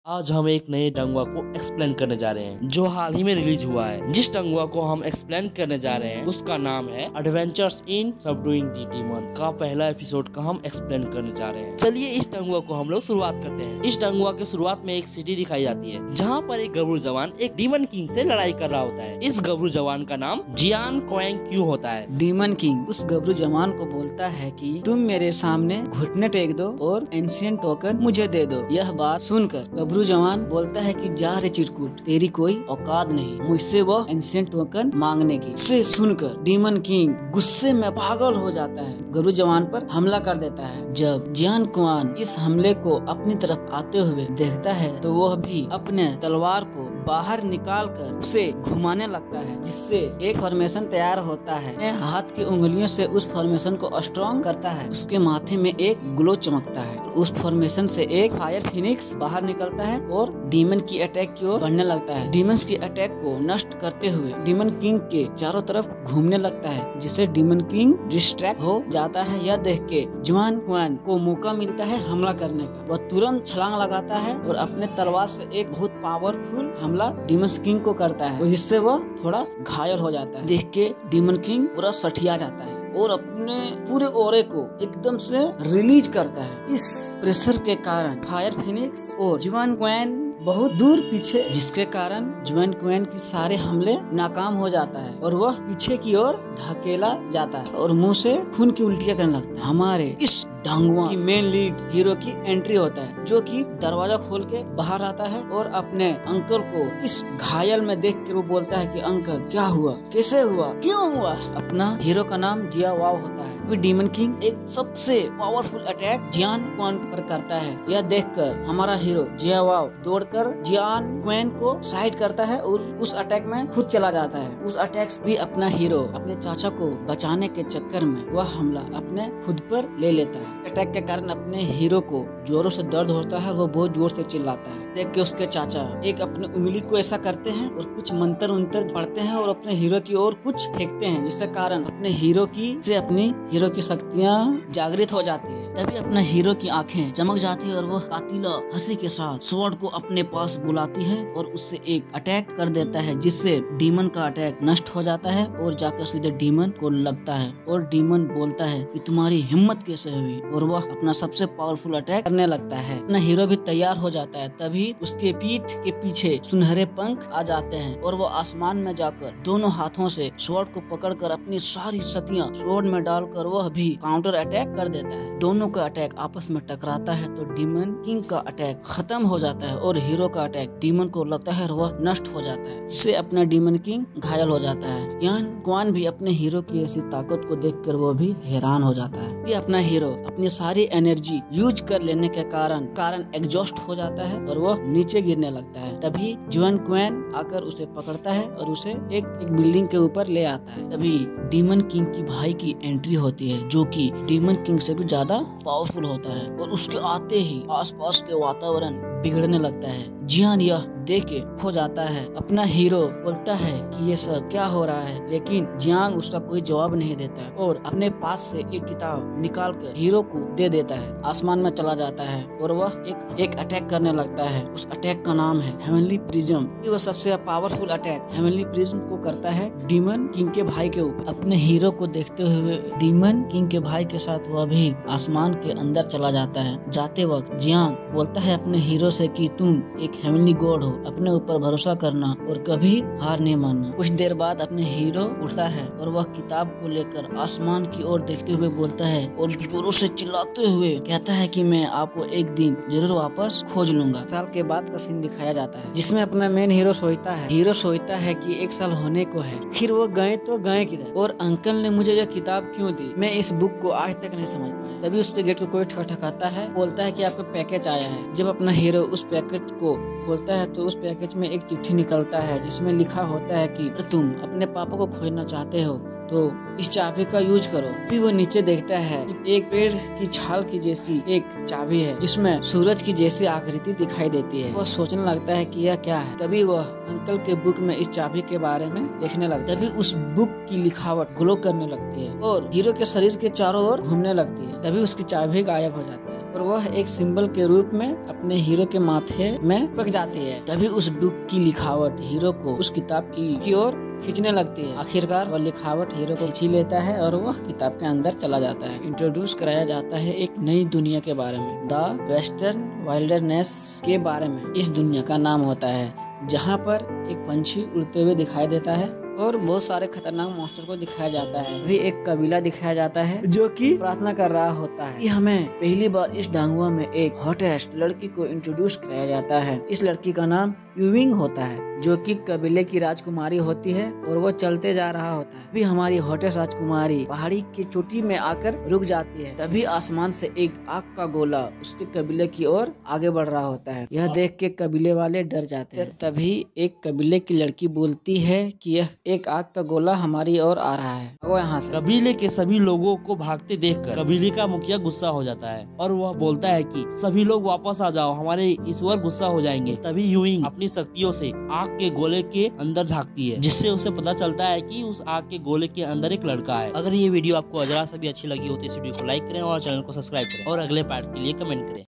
आज हम एक नए डंगवा को एक्सप्लेन करने जा रहे हैं जो हाल ही में रिलीज हुआ है। जिस डंगवा को हम एक्सप्लेन करने जा रहे हैं उसका नाम है एडवेंचर्स इन सबडूइंग द डीमंस का पहला एपिसोड का हम एक्सप्लेन करने जा रहे हैं। चलिए इस डंगवा को हम लोग शुरुआत करते हैं। इस डंगवा के शुरुआत में एक सिटी दिखाई जाती है जहाँ पर एक गबरू जवान एक डीमन किंग से लड़ाई कर रहा होता है। इस गबरू जवान का नाम जियान क्वेंग क्यू होता है। डीमन किंग उस गबरू जवान को बोलता है कि तुम मेरे सामने घुटने टेक दो और एंशिएंट टोकन मुझे दे दो। यह बात सुनकर गबरू जवान बोलता है कि जा रे चिरकुट, तेरी कोई औकात नहीं मुझसे वो एंशिएंट टोकन मांगने की। इसे सुनकर डीमन किंग गुस्से में पागल हो जाता है, गबरू जवान पर हमला कर देता है। जब जियान क्वान इस हमले को अपनी तरफ आते हुए देखता है तो वह भी अपने तलवार को बाहर निकालकर उसे घुमाने लगता है, जिससे एक फॉर्मेशन तैयार होता है। अपने हाथ की उंगलियों से उस फॉर्मेशन को स्ट्रॉन्ग करता है। उसके माथे में एक ग्लो चमकता है। उस फॉर्मेशन से एक फायर फिनिक्स बाहर निकलता है और डीमन की अटैक की ओर बढ़ने लगता है। डीमंस की अटैक को नष्ट करते हुए डीमन किंग के चारों तरफ घूमने लगता है, जिससे डीमन किंग डिस्ट्रैक्ट हो जाता है। यह देख के जियान क्वान को मौका मिलता है हमला करने का। वह तुरंत छलांग लगाता है और अपने तलवार से एक बहुत पावरफुल हमला डीमन किंग को करता है, जिससे वह थोड़ा घायल हो जाता है। देख के डीमन किंग पूरा सठिया जाता है और अपने पूरे ओरे को एकदम से रिलीज करता है। इस प्रेशर के कारण फायर फिनिक्स और जियान क्वान बहुत दूर पीछे, जिसके कारण जियान क्वान की सारे हमले नाकाम हो जाता है और वह पीछे की ओर धकेला जाता है और मुंह से खून की उल्टियां करने लगता है। हमारे इस डंगवा की मेन लीड हीरो की एंट्री होता है, जो कि दरवाजा खोल के बाहर आता है और अपने अंकल को इस घायल में देख के वो बोलता है कि अंकल क्या हुआ, कैसे हुआ, क्यों हुआ। अपना हीरो का नाम जिया वाव होता है। डीमन किंग एक सबसे पावरफुल अटैक जियान क्वान पर करता है। यह देखकर हमारा हीरो जिया वाव दौड़कर जियान क्वान को साइड करता है और उस अटैक में खुद चला जाता है। उस अटैक से भी अपना हीरो अपने चाचा को बचाने के चक्कर में वह हमला अपने खुद पर ले लेता है। अटैक के कारण अपने हीरो को जोरों से दर्द होता है, वो बहुत जोर से चिल्लाता है। देख के उसके चाचा एक अपनी उंगली को ऐसा करते हैं और कुछ मंत्र उंतर पढ़ते हैं और अपने हीरो की ओर कुछ फेंकते हैं, जिसके कारण अपने हीरो की शक्तियाँ जागृत हो जाती है। तभी अपना हीरो की आंखें चमक जाती है और वह कातिला हंसी के साथ स्वॉर्ड को अपने पास बुलाती है और उससे एक अटैक कर देता है, जिससे डीमन का अटैक नष्ट हो जाता है और जाकर सीधे डीमन को लगता है। और डीमन बोलता है कि तुम्हारी हिम्मत कैसे हुई, और वह अपना सबसे पावरफुल अटैक करने लगता है। अपना हीरो भी तैयार हो जाता है। तभी उसके पीठ के पीछे सुनहरे पंख आ जाते हैं और वो आसमान में जाकर दोनों हाथों से स्वॉर्ड को पकड़कर अपनी सारी शक्तियाँ स्वॉर्ड में डालकर वह भी काउंटर अटैक कर देता है। दोनों का अटैक आपस में टकराता है तो डीमन किंग का अटैक खत्म हो जाता है और हीरो का अटैक डीमन को लगता है और वह नष्ट हो जाता है। इससे अपना डीमन किंग घायल हो जाता है। जियान क्वान भी अपने हीरो की ऐसी ताकत को देखकर वो भी हैरान हो जाता है। भी अपना हीरो अपनी सारी एनर्जी यूज कर लेने के कारण एग्जॉस्ट हो जाता है और वह नीचे गिरने लगता है। तभी जियान क्वान आकर उसे पकड़ता है और उसे एक बिल्डिंग के ऊपर ले आता है। तभी डीमन किंग की भाई की एंट्री होती है, जो कि डीमन किंग से भी ज्यादा पावरफुल होता है और उसके आते ही आसपास के वातावरण बिगड़ने लगता है। जियान यह देख के खो जाता है। अपना हीरो बोलता है कि ये सब क्या हो रहा है, लेकिन जियांग उसका कोई जवाब नहीं देता है और अपने पास से एक किताब निकाल कर हीरो को दे देता है। आसमान में चला जाता है और वह एक अटैक करने लगता है। उस अटैक का नाम है हेवनली प्रिज्म। वह सबसे पावरफुल अटैक हेवनली प्रिज्म को करता है डीमन किंग के भाई के ऊपर। अपने हीरो को देखते हुए डीमन किंग के भाई के साथ वह भी आसमान के अंदर चला जाता है। जाते वक्त जियांग बोलता है अपने हीरो से कि तुम एक हेवनली गॉड हो, अपने ऊपर भरोसा करना और कभी हार नहीं मानना। कुछ देर बाद अपने हीरो उठता है और वह किताब को लेकर आसमान की ओर देखते हुए बोलता है और जोरों से चिल्लाते हुए कहता है कि मैं आपको एक दिन जरूर वापस खोज लूंगा। साल के बाद का सीन दिखाया जाता है, जिसमें अपना मेन हीरो सोचता है कि एक साल होने को है, फिर वो गए तो गए किधर, और अंकल ने मुझे यह किताब क्यों दी, मैं इस बुक को आज तक नहीं समझ पाया। तभी उसके गेट को कोई ठकठकाता है, बोलता है कि आपका पैकेज आया है। जब अपना हीरो उस पैकेज को खोलता है तो उस पैकेज में एक चिट्ठी निकलता है, जिसमें लिखा होता है कि तुम अपने पापा को खोजना चाहते हो तो इस चाबी का यूज करो। फिर वो नीचे देखता है, एक पेड़ की छाल की जैसी एक चाबी है, जिसमें सूरज की जैसी आकृति दिखाई देती है। वो सोचने लगता है कि यह क्या है। तभी वह अंकल के बुक में इस चाबी के बारे में देखने लगता है। तभी उस बुक की लिखावट ग्लो करने लगती है और हीरो के शरीर के चारों ओर घूमने लगती है। तभी उसकी चाबी गायब हो जाती है। और वह एक सिंबल के रूप में अपने हीरो के माथे में पक जाती है। तभी उस बुक की लिखावट हीरो को उस किताब की ओर खींचने लगती है। आखिरकार वह लिखावट हीरो को खींच ही लेता है और वह किताब के अंदर चला जाता है। इंट्रोड्यूस कराया जाता है एक नई दुनिया के बारे में, द वेस्टर्न वाइल्डरनेस के बारे में। इस दुनिया का नाम होता है जहाँ पर एक पंछी उड़ते हुए दिखाई देता है और बहुत सारे खतरनाक मॉन्स्टर को दिखाया जाता है। भी एक कबीला दिखाया जाता है जो कि प्रार्थना कर रहा होता है। हमें पहली बार इस डांगुआ में एक हॉटेस्ट लड़की को इंट्रोड्यूस कराया जाता है। इस लड़की का नाम यूविंग होता है जो कि कबीले की राजकुमारी होती है और वो चलते जा रहा होता है। भी हमारी हॉटेस्ट राजकुमारी पहाड़ी की चोटी में आकर रुक जाती है। तभी आसमान से एक आग का गोला उसके कबीले की ओर आगे बढ़ रहा होता है। यह देख के कबीले वाले डर जाते हैं। तभी एक कबीले की लड़की बोलती है कि यह एक आग का गोला हमारी ओर आ रहा है, वो यहाँ से। कबीले के सभी लोगों को भागते देखकर कबीले का मुखिया गुस्सा हो जाता है और वह बोलता है कि सभी लोग वापस आ जाओ, हमारे ईश्वर गुस्सा हो जाएंगे। तभी यूइंग अपनी शक्तियों से आग के गोले के अंदर झांकती है, जिससे उसे पता चलता है कि उस आग के गोले के अंदर एक लड़का है। अगर ये वीडियो आपको जरा सा भी अच्छी लगी हो तो इस वीडियो को लाइक करें और चैनल को सब्सक्राइब करें और अगले पार्ट के लिए कमेंट करें।